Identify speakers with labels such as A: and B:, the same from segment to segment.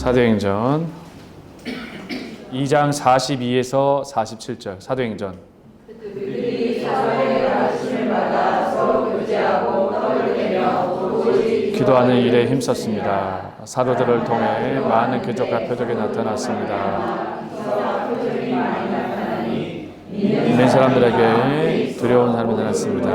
A: 사도행전 2장 42에서 47절. 사도행전.
B: 그들이 사도의 가르침을 받아 서로 교제하고 떡을 떼며
A: 기도하는 일에 힘썼습니다. 사도들을 통해 많은 기적과 표적이 나타났습니다. 믿는 사람들에게 두려운 사람이 나타났습니다.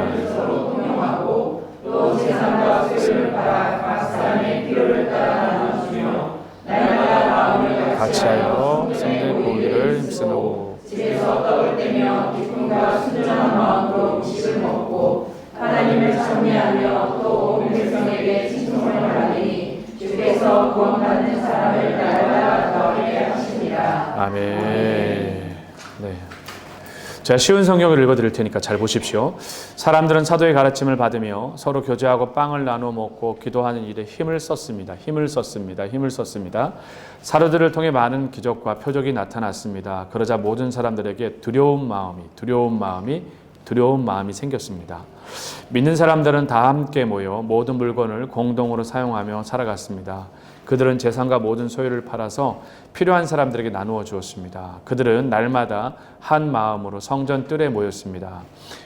B: 또 재산과 수요를 팔아 각 사람의 필요를 따라 나누시며 날마다 마음을
A: 같이하여 성령의 공의를 힘쓰고
B: 집에서 떡을 떼며 기쁨과 순전한 마음으로 음식을 먹고 하나님을 찬미하며 또 온 백성에게 칭송을 하니 주께서 구원받는 사람을 날마다 더하게 하십니다.
A: 아멘. 네. 제가 쉬운 성경을 읽어드릴 테니까 잘 보십시오. 사람들은 사도의 가르침을 받으며 서로 교제하고 빵을 나누어 먹고 기도하는 일에 힘을 썼습니다. 사도들을 통해 많은 기적과 표적이 나타났습니다. 그러자 모든 사람들에게 두려운 마음이 생겼습니다. 믿는 사람들은 다 함께 모여 모든 물건을 공동으로 사용하며 살아갔습니다. 그들은 재산과 모든 소유를 팔아서 필요한 사람들에게 나누어 주었습니다. 그들은 날마다 한 마음으로 성전 뜰에 모였습니다.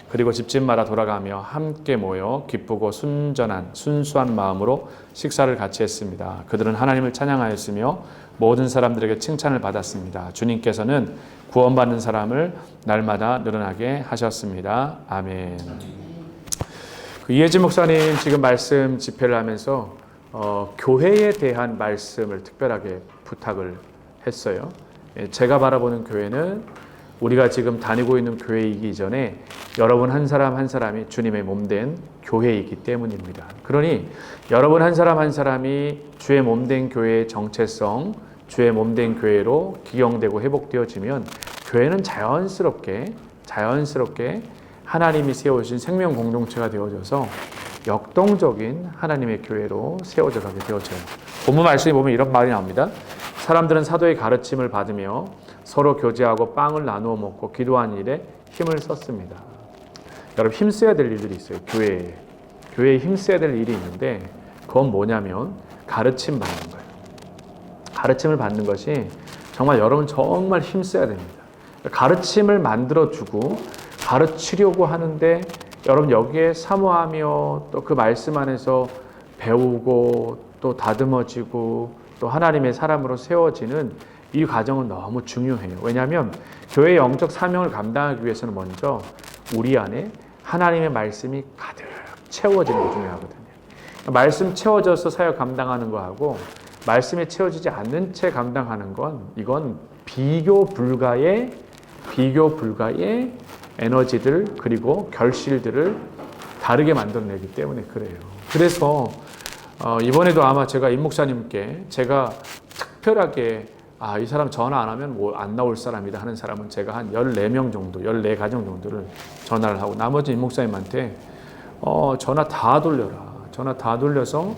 A: 그리고 집집마다 돌아가며 함께 모여 기쁘고 순수한 마음으로 식사를 같이 했습니다. 그들은 하나님을 찬양하였으며 모든 사람들에게 칭찬을 받았습니다. 주님께서는 구원받는 사람을 날마다 늘어나게 하셨습니다. 아멘. 이혜진 목사님 지금 말씀 집회를 하면서 교회에 대한 말씀을 특별하게 부탁을 했어요. 제가 바라보는 교회는 우리가 지금 다니고 있는 교회이기 전에 여러분 한 사람 한 사람이 주님의 몸된 교회이기 때문입니다. 그러니 여러분 한 사람 한 사람이 주의 몸된 교회의 정체성, 주의 몸된 교회로 기용되고 회복되어지면 교회는 자연스럽게 하나님이 세우신 생명 공동체가 되어져서 역동적인 하나님의 교회로 세워져 가게 되어져요. 본문 말씀에 보면 이런 말이 나옵니다. 사람들은 사도의 가르침을 받으며 서로 교제하고 빵을 나누어 먹고 기도하는 일에 힘을 썼습니다. 여러분 힘써야 될 일들이 있어요. 교회에 힘써야 될 일이 있는데 그건 뭐냐면 가르침 받는 거예요. 가르침을 받는 것이 정말 여러분 정말 힘써야 됩니다. 가르침을 만들어주고 가르치려고 하는데 여러분 여기에 사모하며 또 그 말씀 안에서 배우고 또 다듬어지고 또 하나님의 사람으로 세워지는 이 과정은 너무 중요해요. 왜냐하면 교회의 영적 사명을 감당하기 위해서는 먼저 우리 안에 하나님의 말씀이 가득 채워지는 게 중요하거든요. 말씀 채워져서 사역 감당하는 거하고 말씀에 채워지지 않는 채 감당하는 건 이건 비교 불가의 에너지들 그리고 결실들을 다르게 만들어내기 때문에 그래요. 그래서 이번에도 아마 제가 임 목사님께 제가 특별하게 이 사람 전화 안 하면 뭐 안 나올 사람이다 하는 사람은 제가 한 14명 정도, 14가정 정도를 전화를 하고 나머지 임 목사님한테 전화 다 돌려서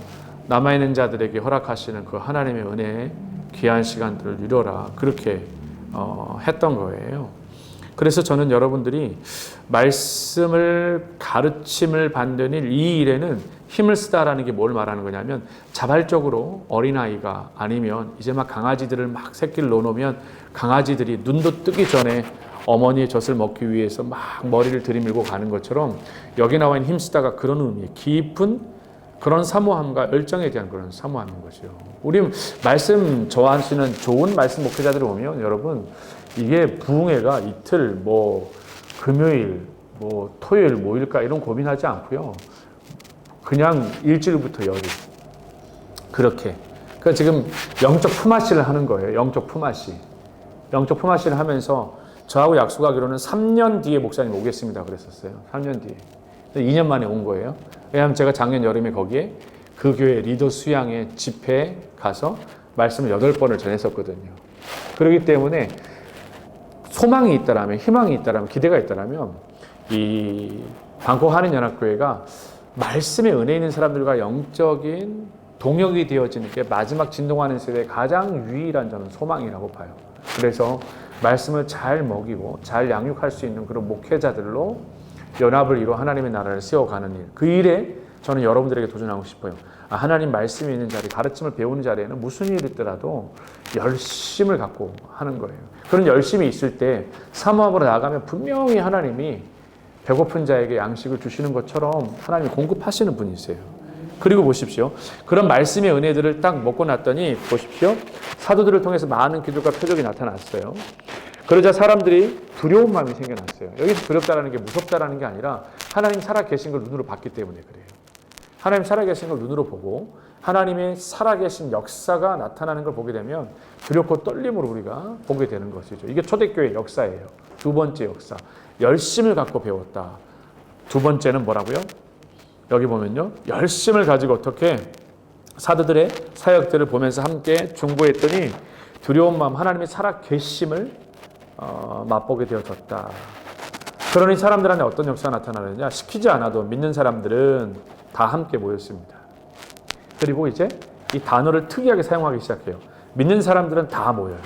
A: 남아있는 자들에게 허락하시는 그 하나님의 은혜에 귀한 시간들을 누려라 그렇게 했던 거예요. 그래서 저는 여러분들이 말씀을 가르침을 받는 이 일에는 힘을 쓰다라는 게 뭘 말하는 거냐면 자발적으로 어린아이가 아니면 이제 막 강아지들을 막 새끼를 놓으면 강아지들이 눈도 뜨기 전에 어머니의 젖을 먹기 위해서 막 머리를 들이밀고 가는 것처럼 여기 나와 있는 힘쓰다가 그런 의미, 깊은 그런 사모함과 열정에 대한 그런 사모함인 거죠. 우리 말씀 좋아하시는 좋은 말씀 목회자들을 보면 여러분 이게 부흥회가 이틀 금요일 토요일 뭐일까 이런 고민하지 않고요. 그냥 일주일부터 열흘 그렇게 그러니까 지금 영적 품앗이를 하는 거예요. 영적 품앗이를 하면서 저하고 약속하기로는 3년 뒤에 목사님 오겠습니다 그랬었어요. 3년 뒤에 2년 만에 온 거예요. 왜냐하면 제가 작년 여름에 거기에 그 교회 리더 수양의 집회에 가서 말씀을 8번을 전했었거든요. 그렇기 때문에 소망이 있다라면, 희망이 있다라면, 기대가 있다라면 이 방콕 한인연합교회가 말씀의 은혜 있는 사람들과 영적인 동역이 되어지는 게 마지막 진동하는 세대의 가장 유일한 저는 소망이라고 봐요. 그래서 말씀을 잘 먹이고 잘 양육할 수 있는 그런 목회자들로 연합을 이루어 하나님의 나라를 세워가는 일, 그 일에 저는 여러분들에게 도전하고 싶어요. 하나님 말씀이 있는 자리, 가르침을 배우는 자리에는 무슨 일이 있더라도 열심을 갖고 하는 거예요. 그런 열심이 있을 때 사모함으로 나아가면 분명히 하나님이 배고픈 자에게 양식을 주시는 것처럼 하나님이 공급하시는 분이세요. 그리고 보십시오. 그런 말씀의 은혜들을 딱 먹고 났더니 보십시오. 사도들을 통해서 많은 기도가 표적이 나타났어요. 그러자 사람들이 두려운 마음이 생겨났어요. 여기서 두렵다라는 게 무섭다라는 게 아니라 하나님 살아계신 걸 눈으로 봤기 때문에 그래요. 하나님 살아계신 걸 눈으로 보고 하나님의 살아계신 역사가 나타나는 걸 보게 되면 두렵고 떨림으로 우리가 보게 되는 것이죠. 이게 초대교회 역사예요. 두 번째 역사. 열심을 갖고 배웠다. 두 번째는 뭐라고요? 여기 보면요. 열심을 가지고 어떻게 사도들의 사역들을 보면서 함께 중보했더니 두려운 마음, 하나님의 살아계심을 맛보게 되어졌다. 그러니 사람들 안에 어떤 역사가 나타나느냐? 시키지 않아도 믿는 사람들은 다 함께 모였습니다. 그리고 이제 이 단어를 특이하게 사용하기 시작해요. 믿는 사람들은 다 모여요.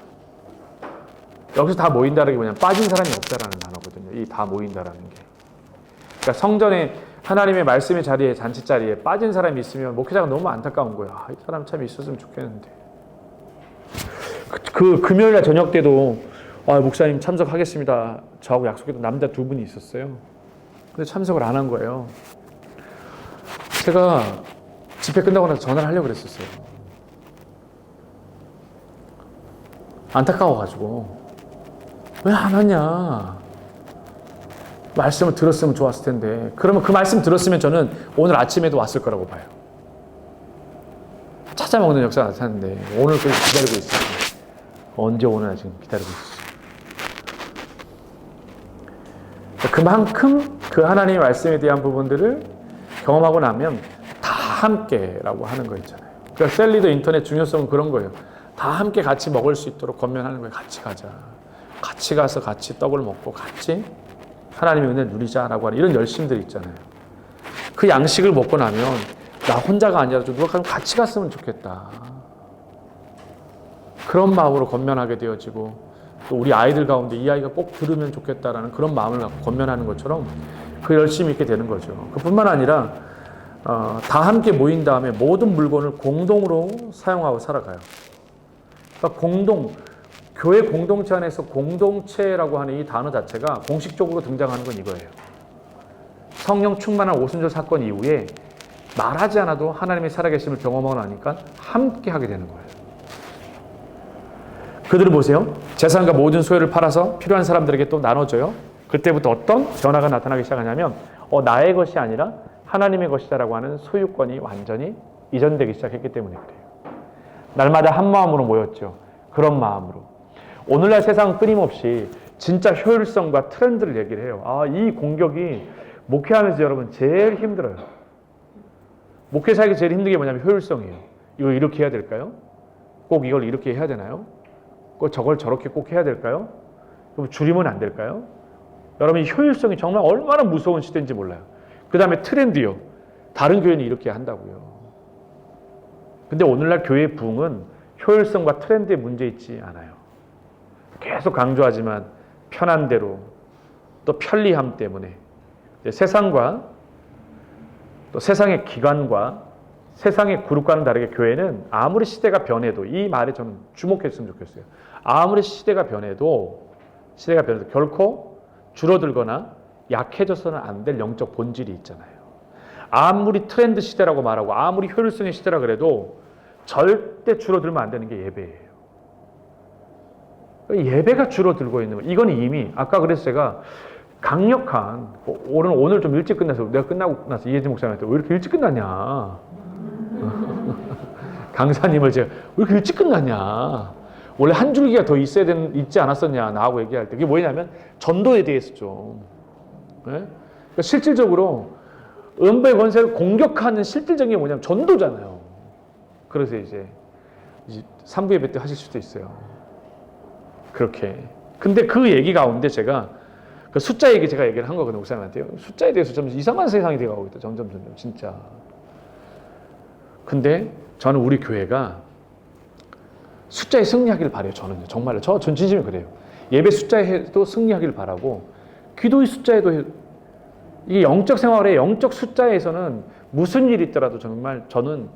A: 여기서 다 모인다는 게 뭐냐면 빠진 사람이 없다라는 단어거든요. 이 다 모인다라는 게. 그러니까 성전에 하나님의 말씀의 자리에, 잔치 자리에 빠진 사람이 있으면 목회자가 너무 안타까운 거예요. 이 사람 참 있었으면 좋겠는데. 그 금요일날 저녁 때도 목사님 참석하겠습니다. 저하고 약속했던 남자 두 분이 있었어요. 근데 참석을 안 한 거예요. 제가 집회 끝나고 나서 전화를 하려고 그랬었어요. 안타까워가지고 왜 안 왔냐? 말씀을 들었으면 좋았을 텐데. 그러면 그 말씀 들었으면 저는 오늘 아침에도 왔을 거라고 봐요. 찾아먹는 역사가 나타났는데 오늘 계속 기다리고 있어요. 언제 오나 지금 기다리고 있어요. 그만큼 그 하나님의 말씀에 대한 부분들을 경험하고 나면 다 함께라고 하는 거 있잖아요. 그러니까 셀리더 인터넷 중요성은 그런 거예요. 다 함께 같이 먹을 수 있도록 권면하는 거예요. 같이 가자. 같이 가서 같이 떡을 먹고 같이 하나님의 은혜를 누리자라고 하는 이런 열심들이 있잖아요. 그 양식을 먹고 나면 나 혼자가 아니라 누가 같이 갔으면 좋겠다. 그런 마음으로 권면하게 되어지고 또 우리 아이들 가운데 이 아이가 꼭 들으면 좋겠다라는 그런 마음을 갖고 권면하는 것처럼 그 열심이 있게 되는 거죠. 그뿐만 아니라 다 함께 모인 다음에 모든 물건을 공동으로 사용하고 살아가요. 그러니까 교회 공동체 안에서 공동체라고 하는 이 단어 자체가 공식적으로 등장하는 건 이거예요. 성령 충만한 오순절 사건 이후에 말하지 않아도 하나님의 살아계심을 경험하고 나니까 함께 하게 되는 거예요. 그들을 보세요. 재산과 모든 소유를 팔아서 필요한 사람들에게 또 나눠줘요. 그때부터 어떤 변화가 나타나기 시작하냐면 나의 것이 아니라 하나님의 것이다라고 하는 소유권이 완전히 이전되기 시작했기 때문에 그래요. 날마다 한 마음으로 모였죠. 그런 마음으로. 오늘날 세상은 끊임없이 진짜 효율성과 트렌드를 얘기를 해요. 이 공격이 목회하면서 여러분 제일 힘들어요. 목회 살기 제일 힘든 게 뭐냐면 효율성이에요. 이거 이렇게 해야 될까요? 꼭 이걸 이렇게 해야 되나요? 꼭 저걸 저렇게 꼭 해야 될까요? 그럼 줄이면 안 될까요? 여러분 이 효율성이 정말 얼마나 무서운 시대인지 몰라요. 그 다음에 트렌드요. 다른 교회는 이렇게 한다고요. 근데 오늘날 교회의 부흥은 효율성과 트렌드에 문제 있지 않아요. 계속 강조하지만 편한 대로 또 편리함 때문에 세상과 또 세상의 기관과 세상의 그룹과는 다르게 교회는 아무리 시대가 변해도 이 말에 저는 주목했으면 좋겠어요. 아무리 시대가 변해도 결코 줄어들거나 약해져서는 안 될 영적 본질이 있잖아요. 아무리 트렌드 시대라고 말하고 아무리 효율성의 시대라 그래도 절대 줄어들면 안 되는 게 예배예요. 예배가 줄어들고 있는 거예요. 이건 이미 아까 그래서 제가 강력한 오늘 좀 일찍 끝나서 내가 끝나고 나서 이혜진 목사님한테 왜 이렇게 일찍 끝났냐 강사님을 제가 왜 이렇게 일찍 끝났냐 원래 한 줄기가 더 있지 않았었냐 나하고 얘기할 때 그게 뭐냐면 전도에 대해서 좀 네? 그러니까 실질적으로 음부의 권세를 공격하는 실질적인 게 뭐냐면 전도잖아요. 그래서 이제 3부 예배 때 하실 수도 있어요. 그렇게. 근데 그 얘기 가운데 제가 그 숫자 얘기 제가 얘기를 한 거거든요. 목사님한테요. 숫자에 대해서 좀 이상한 세상이 되어가고 있다. 점점 진짜. 근데 저는 우리 교회가 숫자에 승리하기를 바라요. 저는요. 정말로. 전 진심이 그래요. 예배 숫자에도 승리하기를 바라고 기도의 숫자에도 이게 영적 생활의 영적 숫자에서는 무슨 일이 있더라도 정말 저는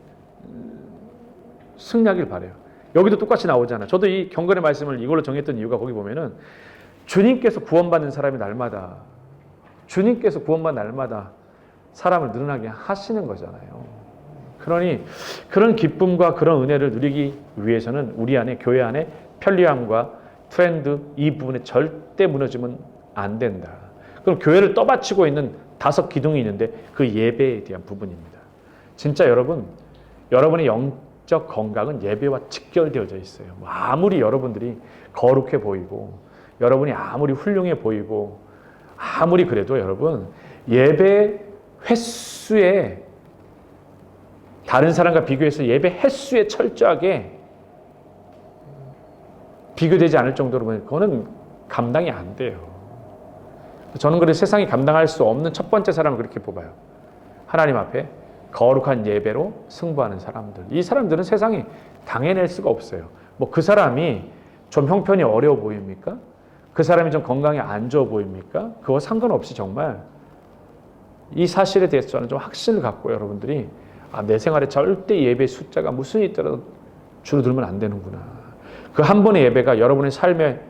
A: 승리하길 바라요. 여기도 똑같이 나오잖아요. 저도 이 경건의 말씀을 이걸로 정했던 이유가 거기 보면은 주님께서 구원받는 사람이 날마다 주님께서 구원받는 날마다 사람을 늘어나게 하시는 거잖아요. 그러니 그런 기쁨과 그런 은혜를 누리기 위해서는 우리 안에 교회 안에 편리함과 트렌드 이 부분에 절대 무너지면 안 된다. 그럼 교회를 떠받치고 있는 5 기둥이 있는데 그 예배에 대한 부분입니다. 진짜 여러분의 영적 건강은 예배와 직결되어져 있어요. 아무리 여러분들이 거룩해 보이고 여러분이 아무리 훌륭해 보이고 아무리 그래도 여러분 예배 횟수에 다른 사람과 비교해서 예배 횟수에 철저하게 비교되지 않을 정도로 그거는 감당이 안 돼요. 저는 그래서 세상이 감당할 수 없는 첫 번째 사람을 그렇게 뽑아요. 하나님 앞에 거룩한 예배로 승부하는 사람들. 이 사람들은 세상이 당해낼 수가 없어요. 뭐 그 사람이 좀 형편이 어려워 보입니까? 그 사람이 좀 건강이 안 좋아 보입니까? 그거 상관없이 정말 이 사실에 대해서 저는 좀 확신을 갖고 여러분들이 내 생활에 절대 예배 숫자가 무슨 일이 있더라도 줄어들면 안 되는구나. 그 한 번의 예배가 여러분의 삶의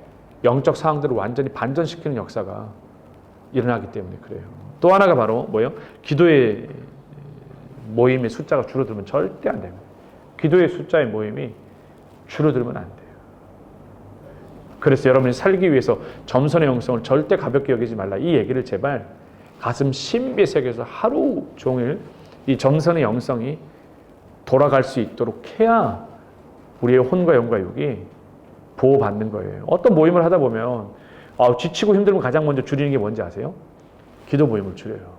A: 영적 상황들을 완전히 반전시키는 역사가 일어나기 때문에 그래요. 또 하나가 바로 뭐예요? 기도의 모임의 숫자가 줄어들면 절대 안 됩니다. 기도의 숫자의 모임이 줄어들면 안 돼요. 그래서 여러분이 살기 위해서 점선의 영성을 절대 가볍게 여기지 말라. 이 얘기를 제발 가슴 심비에 새겨서 하루 종일 이 점선의 영성이 돌아갈 수 있도록 해야 우리의 혼과 영과 육이 보호받는 거예요. 어떤 모임을 하다 보면 지치고 힘들면 가장 먼저 줄이는 게 뭔지 아세요? 기도 모임을 줄여요.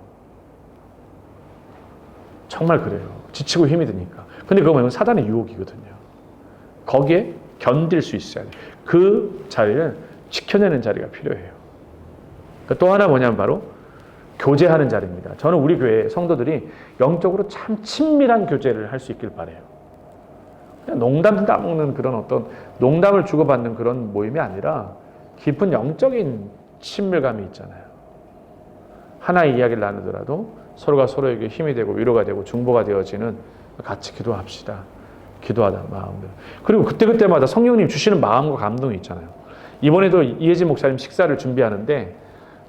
A: 정말 그래요. 지치고 힘이 드니까. 근데 그거 뭐냐면 사단의 유혹이거든요. 거기에 견딜 수 있어야 돼요. 그 자리를 지켜내는 자리가 필요해요. 또 하나 뭐냐면 바로 교제하는 자리입니다. 저는 우리 교회 성도들이 영적으로 참 친밀한 교제를 할 수 있길 바라요. 그냥 농담 따먹는 그런 어떤 농담을 주고받는 그런 모임이 아니라 깊은 영적인 친밀감이 있잖아요. 하나의 이야기를 나누더라도 서로가 서로에게 힘이 되고 위로가 되고 중보가 되어지는 같이 기도합시다. 기도하다 마음들. 그리고 그때마다 성령님 주시는 마음과 감동이 있잖아요. 이번에도 이혜진 목사님 식사를 준비하는데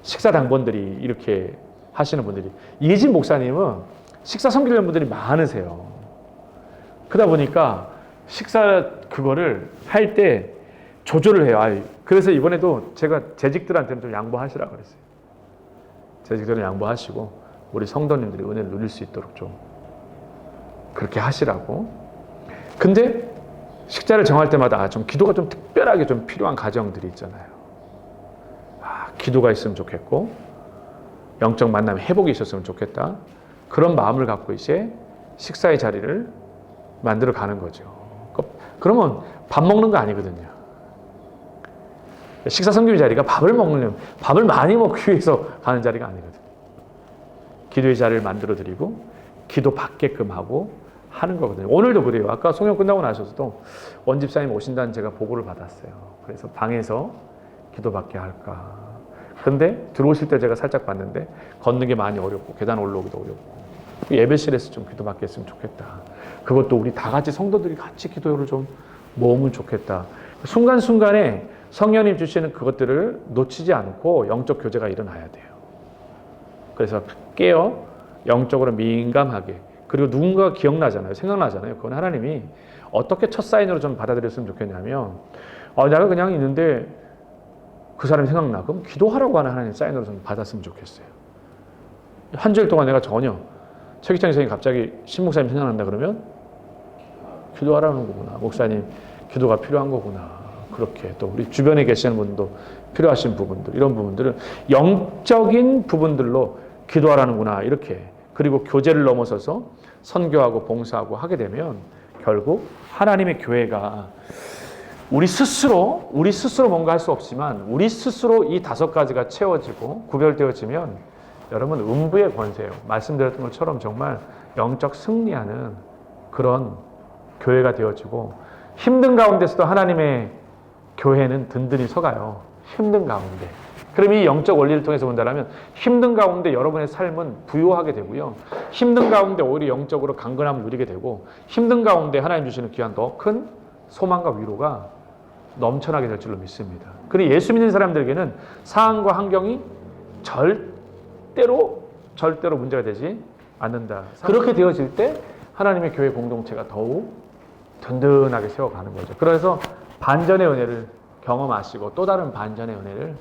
A: 식사 당번들이 이렇게 하시는 분들이 이혜진 목사님은 식사 섬기는 분들이 많으세요. 그러다 보니까 식사 그거를 할 때 조절을 해요. 그래서 이번에도 제가 재직들한테는 좀 양보하시라고 그랬어요. 재직들은 양보하시고 우리 성도님들이 은혜를 누릴 수 있도록 좀 그렇게 하시라고. 근데 식사를 정할 때마다 좀 기도가 좀 특별하게 좀 필요한 가정들이 있잖아요. 기도가 있으면 좋겠고 영적 만남에 회복이 있었으면 좋겠다. 그런 마음을 갖고 이제 식사의 자리를 만들어 가는 거죠. 그러면 밥 먹는 거 아니거든요. 식사 섬김의 자리가 밥을 많이 먹기 위해서 가는 자리가 아니거든요. 기도의 자리를 만들어 드리고 기도 받게끔 하고 하는 거거든요. 오늘도 그래요. 아까 송영 끝나고 나셔서도 원집사님 오신다는 제가 보고를 받았어요. 그래서 방에서 기도받게 할까. 근데 들어오실 때 제가 살짝 봤는데 걷는 게 많이 어렵고 계단 올라오기도 어렵고 예배실에서 좀 기도받게 했으면 좋겠다. 그것도 우리 다 같이 성도들이 같이 기도를 좀 모으면 좋겠다. 순간순간에 성령님 주시는 그것들을 놓치지 않고 영적 교제가 일어나야 돼요. 그래서 깨어 영적으로 민감하게 그리고 누군가가 기억나잖아요. 생각나잖아요. 그건 하나님이 어떻게 첫 사인으로 좀 받아들였으면 좋겠냐면 내가 그냥 있는데 그 사람이 생각나. 그럼 기도하라고 하는 하나님 사인으로 좀 받았으면 좋겠어요. 한 주일 동안 내가 전혀 최기창 선생님이 갑자기 신목사님 생각난다 그러면 기도하라는 거구나. 목사님 기도가 필요한 거구나. 그렇게 또 우리 주변에 계시는 분도 필요하신 부분들 이런 부분들은 영적인 부분들로 기도하라는구나. 이렇게 그리고 교제를 넘어서서 선교하고 봉사하고 하게 되면 결국 하나님의 교회가 우리 스스로 뭔가 할 수 없지만 우리 스스로 이 5가지가 채워지고 구별되어지면 여러분 음부의 권세예요. 말씀드렸던 것처럼 정말 영적 승리하는 그런 교회가 되어지고 힘든 가운데서도 하나님의 교회는 든든히 서가요. 힘든 가운데. 그럼 이 영적 원리를 통해서 본다면 힘든 가운데 여러분의 삶은 부유하게 되고요. 힘든 가운데 오히려 영적으로 강건함을 누리게 되고 힘든 가운데 하나님 주시는 귀한 더 큰 소망과 위로가 넘쳐나게 될 줄로 믿습니다. 그리고 예수 믿는 사람들에게는 상황과 환경이 절대로 문제가 되지 않는다. 그렇게 되어질 때 하나님의 교회 공동체가 더욱 든든하게 세워가는 거죠. 그래서 반전의 은혜를 경험하시고 또 다른 반전의 은혜를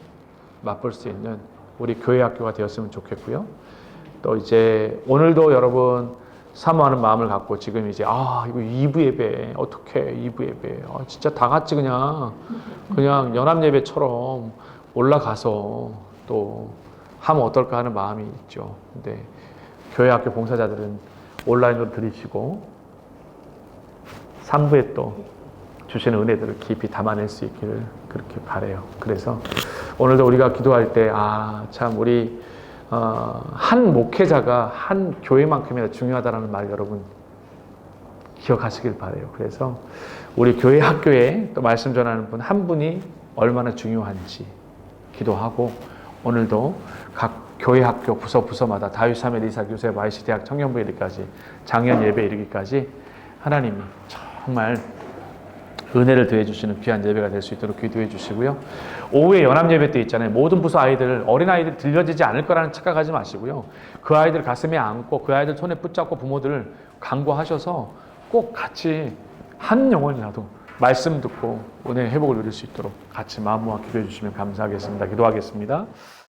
A: 맛볼 수 있는 우리 교회 학교가 되었으면 좋겠고요. 또 이제 오늘도 여러분 사모하는 마음을 갖고 지금 이제 이거 2부 예배 어떻게 2부 예배 진짜 다 같이 그냥 연합 예배처럼 올라가서 또 하면 어떨까 하는 마음이 있죠. 근데 교회 학교 봉사자들은 온라인으로 들으시고 3부에 또 주시는 은혜들을 깊이 담아낼 수 있기를 그렇게 바라요. 그래서 오늘도 우리가 기도할 때 참 우리 한 목회자가 한 교회만큼이나 중요하다는 말 여러분 기억하시길 바라요. 그래서 우리 교회 학교에 또 말씀 전하는 분 한 분이 얼마나 중요한지 기도하고 오늘도 각 교회 학교 부서마다 다윗 사무엘 이사 교세 YC 대학 청년부 이르기까지 장년 예배 이르기까지 하나님이 정말 은혜를 더해 주시는 귀한 예배가 될 수 있도록 기도해 주시고요. 오후에 연합 예배 때 있잖아요. 모든 부서 아이들, 어린 아이들 들려지지 않을 거라는 착각하지 마시고요. 그 아이들 가슴에 안고 그 아이들 손에 붙잡고 부모들을 간구하셔서 꼭 같이 한 영혼이라도 말씀 듣고 은혜 회복을 누릴 수 있도록 같이 마음 모아 기도해 주시면 감사하겠습니다. 기도하겠습니다.